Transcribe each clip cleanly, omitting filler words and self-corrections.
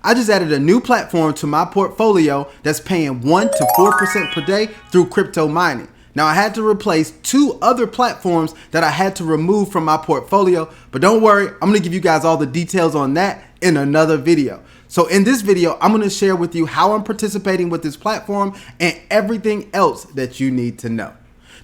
I just added a new platform to my portfolio that's paying 1 to 4% per day through crypto mining. Now I had to replace 2 other platforms that I had to remove from my portfolio, but don't worry, I'm gonna give you guys all the details on that in another video. So in this video, I'm gonna share with you how I'm participating with this platform and everything else that you need to know.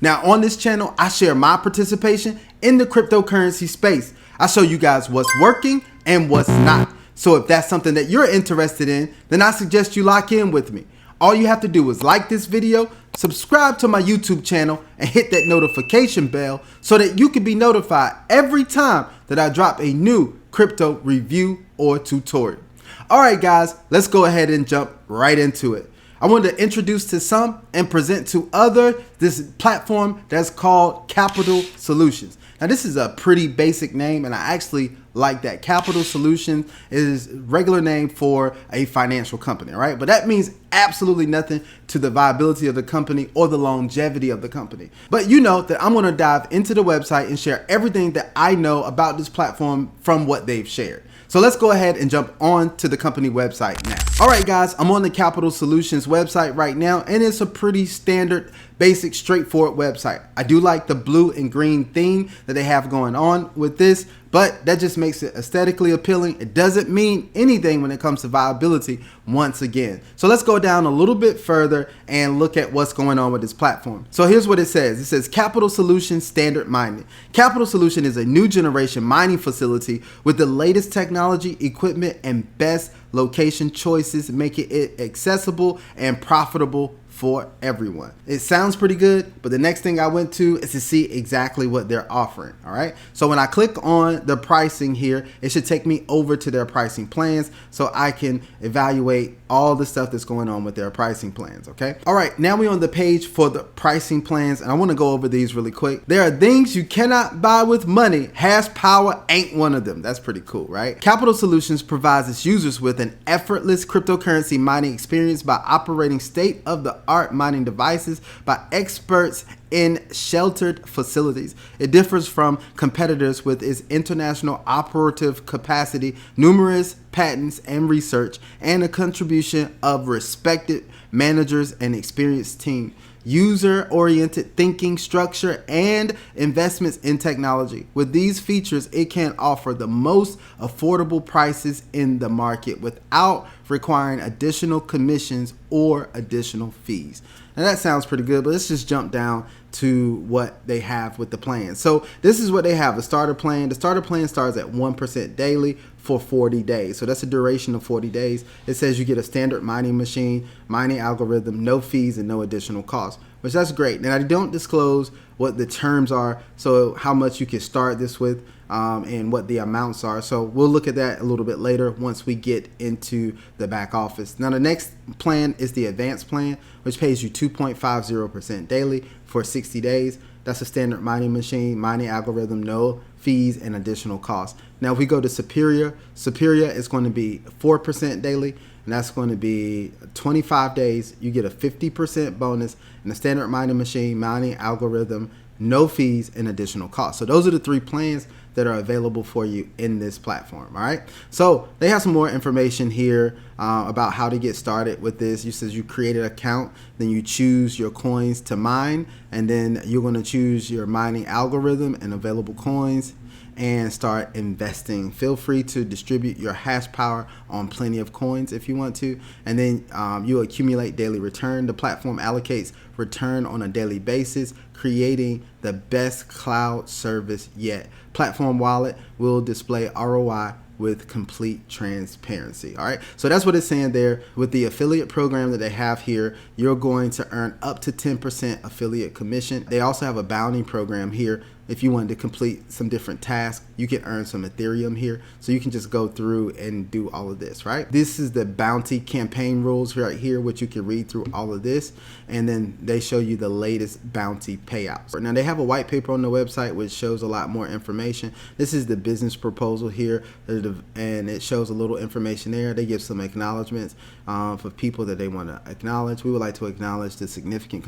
Now on this channel, I share my participation in the cryptocurrency space. I show you guys what's working and what's not. So if that's something that you're interested in, then I suggest you lock in with me. All you have to do is like this video, subscribe to my YouTube channel, and hit that notification bell so that you can be notified every time that I drop a new crypto review or tutorial. All right, guys, let's go ahead and jump right into it. I wanted to introduce to some and present to other this platform that's called Capital Solutions. Now, this is a pretty basic name, and I actually like that. Capital Solutions is a regular name for a financial company, right? But that means absolutely nothing to the viability of the company or the longevity of the company. But you know that I'm going to dive into the website and share everything that I know about this platform from what they've shared. So let's go ahead and jump on to the company website now. All right, guys, I'm on the Capital Solutions website right now, and it's a pretty standard, basic, straightforward website. I do like the blue and green theme that they have going on with this, but that just makes it aesthetically appealing. It doesn't mean anything when it comes to viability once again. So let's go down a little bit further and look at what's going on with this platform. So here's what it says. It says Capital Solutions Standard Mining. Capital Solution is a new generation mining facility with the latest technology, equipment, and best location choices, making it accessible and profitable for everyone. It sounds pretty good, but the next thing I went to is to see exactly what they're offering. All right. So when I click on the pricing here, it should take me over to their pricing plans so I can evaluate all the stuff that's going on with their pricing plans. Okay. All right. Now we're on the page for the pricing plans, and I want to go over these really quick. There are things you cannot buy with money. Hash power ain't one of them. That's pretty cool, right? Capital Solutions provides its users with an effortless cryptocurrency mining experience by operating state-of-the-art mining devices by experts in sheltered facilities. It differs from competitors with its international operative capacity, numerous patents and research, and a contribution of respected managers and experienced team. User-oriented thinking structure and investments in technology. With these features, it can offer the most affordable prices in the market without requiring additional commissions or additional fees. Now that sounds pretty good, but let's just jump down to what they have with the plan. So this is what they have, the starter plan. The starter plan starts at 1% daily for 40 days. So that's a duration of 40 days. It says you get a standard mining machine, mining algorithm, no fees and no additional costs, which that's great. Now I don't disclose what the terms are, so how much you can start this with and what the amounts are. So we'll look at that a little bit later once we get into the back office. Now the next plan is the advanced plan, which pays you 2.50% daily for 60 days. That's a standard mining machine, mining algorithm, no fees and additional costs. Now if we go to Superior is going to be 4% daily, and that's going to be 25 days. You get a 50% bonus and a standard mining machine, mining algorithm, no fees and additional costs. So those are the 3 plans that are available for you in this platform. All right. So they have some more information here about how to get started with this. You says you create an account, then you choose your coins to mine, and then you're going to choose your mining algorithm and available coins and start investing. Feel free to distribute your hash power on plenty of coins if you want to, and then you accumulate daily return. The platform allocates return on a daily basis, creating the best cloud service yet. Platform wallet will display ROI with complete transparency. All right, so that's what it's saying there. With the affiliate program that they have here, you're going to earn up to 10% affiliate commission. They also have a bounty program here. If you wanted to complete some different tasks, you can earn some Ethereum here. So you can just go through and do all of this, right? This is the bounty campaign rules right here, which you can read through all of this. And then they show you the latest bounty payouts. Now they have a white paper on the website which shows a lot more information. This is the business proposal here, and it shows a little information there. They give some acknowledgments for people that they want to acknowledge. We would like to acknowledge the significant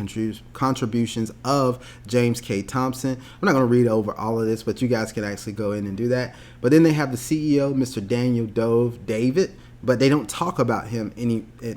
contributions of James K. Thompson. I'm not going to read over all of this, but you guys can actually go in and do that. But then they have the CEO, Mr. Daniel David. but they don't talk about him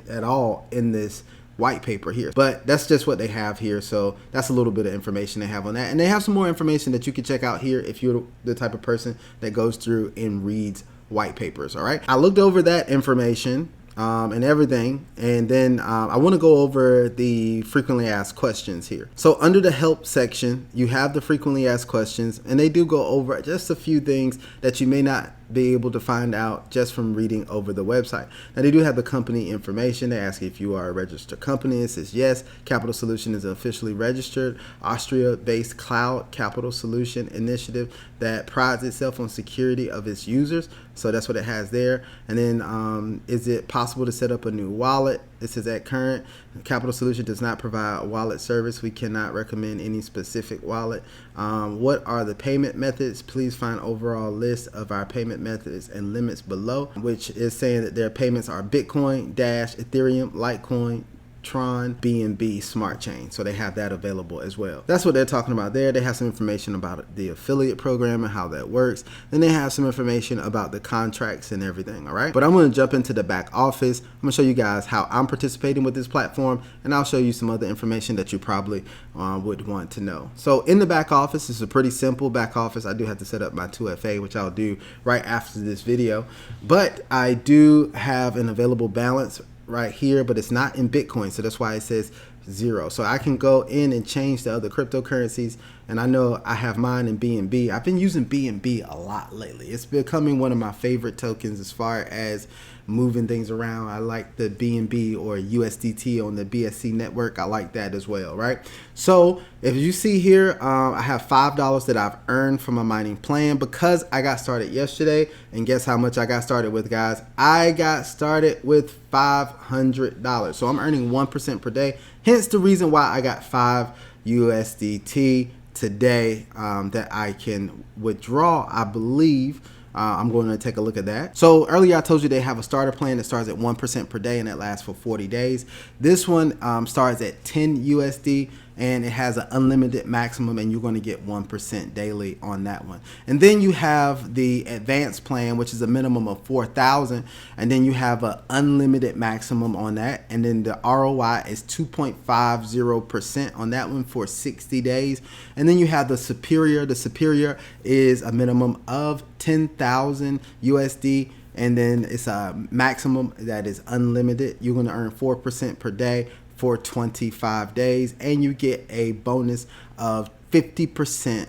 at all in this white paper here. But that's just what they have here. So that's a little bit of information they have on that. And they have some more information that you can check out here if you're the type of person that goes through and reads white papers. All right. I looked over that information and everything, and then I want to go over the frequently asked questions here. So under the help section, you have the frequently asked questions, and they do go over just a few things that you may not be able to find out just from reading over the website. Now they do have the company information. They ask if you are a registered company. It says yes. Capital Solution is officially registered Austria-based cloud capital solution initiative that prides itself on security of its users. So that's what it has there. And then is it possible to set up a new wallet? It says at current, Capital Solution does not provide a wallet service. We cannot recommend any specific wallet. What are the payment methods? Please find overall list of our payment methods and limits below, which is saying that their payments are Bitcoin, Dash, Ethereum, Litecoin, Tron, BNB, Smart Chain. So they have that available as well. That's what they're talking about there. They have some information about the affiliate program and how that works. Then they have some information about the contracts and everything. All right. But I'm going to jump into the back office. I'm going to show you guys how I'm participating with this platform, and I'll show you some other information that you probably would want to know. So in the back office, it's a pretty simple back office. I do have to set up my 2FA, which I'll do right after this video. But I do have an available balance right here, but it's not in Bitcoin, so that's why it says 0. So I can go in and change the other cryptocurrencies, and I know I have mine in BNB. I've been using BNB a lot lately. It's becoming one of my favorite tokens as far as moving things around. I like the BNB or USDT on the BSC network. I like that as well, right? So if you see here, I have $5 that I've earned from my mining plan because I got started yesterday. And guess how much I got started with, guys? I got started with $500. So I'm earning 1% per day. Hence the reason why I got 5 USDT today that I can withdraw, I believe. I'm going to take a look at that. So earlier I told you they have a starter plan that starts at 1% per day and it lasts for 40 days. This one starts at 10 USD and it has an unlimited maximum, and you're going to get 1% daily on that one. And then you have the advanced plan, which is a minimum of 4,000, and then you have an unlimited maximum on that. And then the ROI is 2.50% on that one for 60 days. And then you have the superior. The superior is a minimum of 10,000 USD. And then it's a maximum that is unlimited. You're going to earn 4% per day for 25 days, and you get a bonus of 50%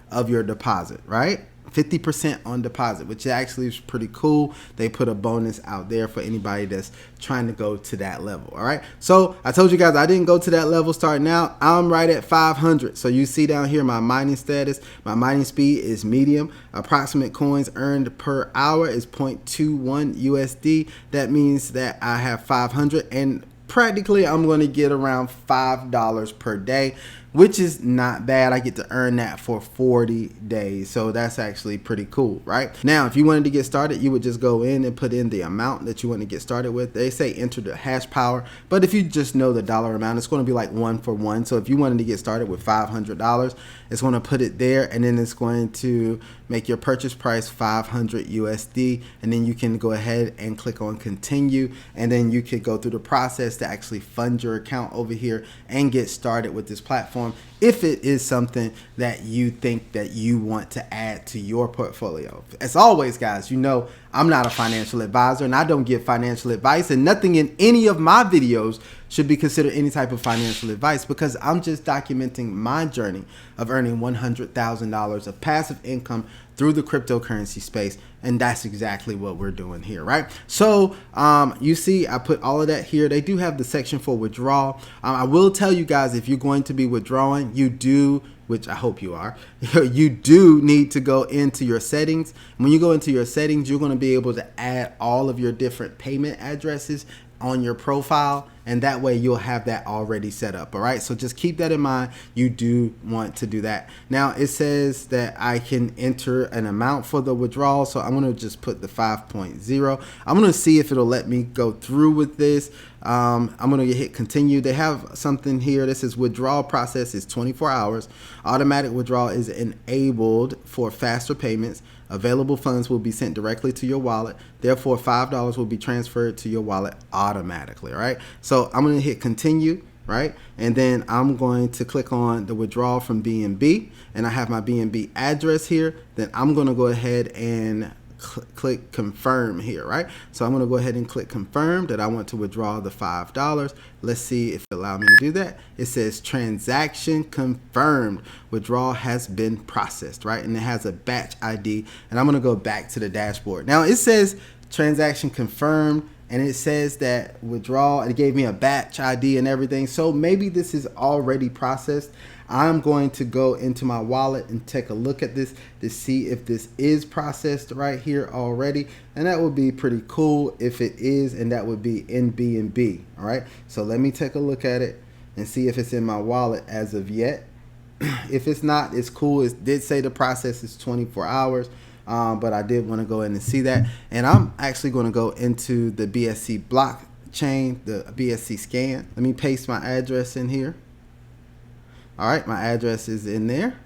of your deposit, right? 50% on deposit, which actually is pretty cool. They put a bonus out there for anybody that's trying to go to that level. All right. So I told you guys I didn't go to that level starting out. I'm right at 500. So you see down here my mining status. My mining speed is medium. Approximate coins earned per hour is 0.21 USD. That means that I have 500, and practically I'm going to get around $5 per day, which is not bad. I get to earn that for 40 days. So that's actually pretty cool, right? Now, if you wanted to get started, you would just go in and put in the amount that you want to get started with. They say enter the hash power, but if you just know the dollar amount, it's going to be like 1 for 1. So if you wanted to get started with $500, it's going to put it there, and then it's going to make your purchase price 500 USD, and then you can go ahead and click on continue, and then you could go through the process to actually fund your account over here and get started with this platform if it is something that you think that you want to add to your portfolio. As always, guys, you know I'm not a financial advisor, and I don't give financial advice, and nothing in any of my videos should be considered any type of financial advice, because I'm just documenting my journey of earning $100,000 of passive income through the cryptocurrency space, and that's exactly what we're doing here, right? So you see I put all of that here. They do have the section for withdrawal. I will tell you guys, if you're going to be withdrawing, you do, which I hope you are, you do need to go into your settings. When you go into your settings, you're going to be able to add all of your different payment addresses on your profile, and that way you'll have that already set up. All right, so just keep that in mind. You do want to do that. Now it says that I can enter an amount for the withdrawal, so I'm going to just put the 5.0. I'm going to see if it'll let me go through with this. I'm going to hit continue. They have something here that says withdrawal process is 24 hours. Automatic withdrawal is enabled for faster payments. Available funds will be sent directly to your wallet. Therefore, $5 will be transferred to your wallet automatically. All right. So I'm going to hit continue. Right. And then I'm going to click on the withdrawal from BNB, and I have my BNB address here. Then I'm going to go ahead and click confirm here, right? So I'm going to go ahead and click confirm that I want to withdraw the $5. Let's see if it allows me to do that. It says transaction confirmed. Withdrawal has been processed, right? And it has a batch ID. And I'm going to go back to the dashboard. Now it says transaction confirmed, and it says that withdrawal, it gave me a batch ID and everything. So maybe this is already processed. I'm going to go into my wallet and take a look at this to see if this is processed right here already. And that would be pretty cool if it is, and that would be in BNB. All right. So let me take a look at it and see if it's in my wallet as of yet. If it's not, it's cool. It did say the process is 24 hours. But I did want to go in and see that. And I'm actually going to go into the BSC blockchain, the BSC scan. Let me paste my address in here. All right, my address is in there.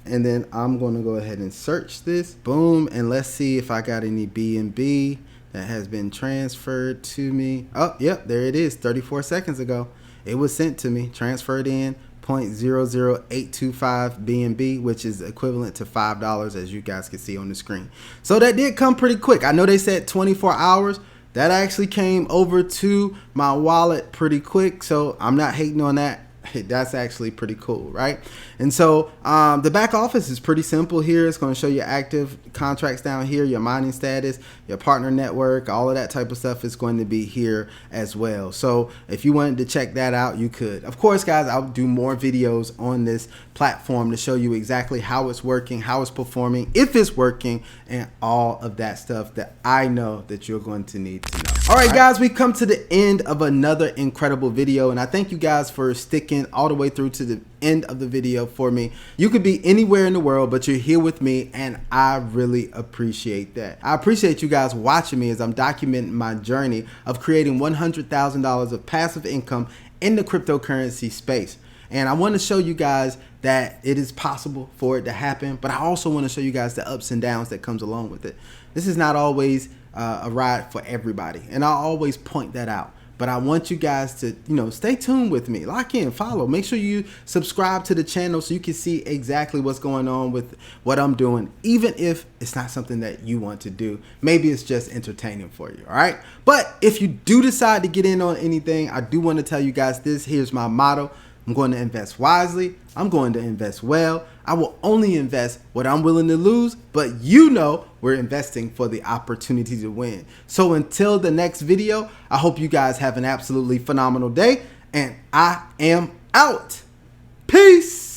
And then I'm going to go ahead and search this. Boom. And let's see if I got any BNB that has been transferred to me. Oh, yep, there it is. 34 seconds ago. It was sent to me, transferred in 0.00825 BNB, which is equivalent to $5, as you guys can see on the screen. So that did come pretty quick. I know they said 24 hours. That actually came over to my wallet pretty quick. So I'm not hating on that. That's actually pretty cool, right? And so the back office is pretty simple here. It's going to show you active contracts down here, your mining status, your partner network, all of that type of stuff is going to be here as well. So if you wanted to check that out, you could. Of course, guys, I'll do more videos on this platform to show you exactly how it's working, how it's performing, if it's working, and all of that stuff that I know that you're going to need to know. All right, guys, we come to the end of another incredible video, and I thank you guys for sticking all the way through to the end of the video for me. You could be anywhere in the world, but you're here with me, and I really appreciate that. I appreciate you guys watching me as I'm documenting my journey of creating $100,000 of passive income in the cryptocurrency space. And I want to show you guys that it is possible for it to happen, but I also want to show you guys the ups and downs that comes along with it. This is not always a ride for everybody, and I'll always point that out. But I want you guys to, stay tuned with me. Lock in, follow. Make sure you subscribe to the channel so you can see exactly what's going on with what I'm doing, even if it's not something that you want to do. Maybe it's just entertaining for you, all right? But if you do decide to get in on anything, I do want to tell you guys this. Here's my motto. I'm going to invest wisely. I'm going to invest well. I will only invest what I'm willing to lose, but we're investing for the opportunity to win. So until the next video, I hope you guys have an absolutely phenomenal day, and I am out. Peace.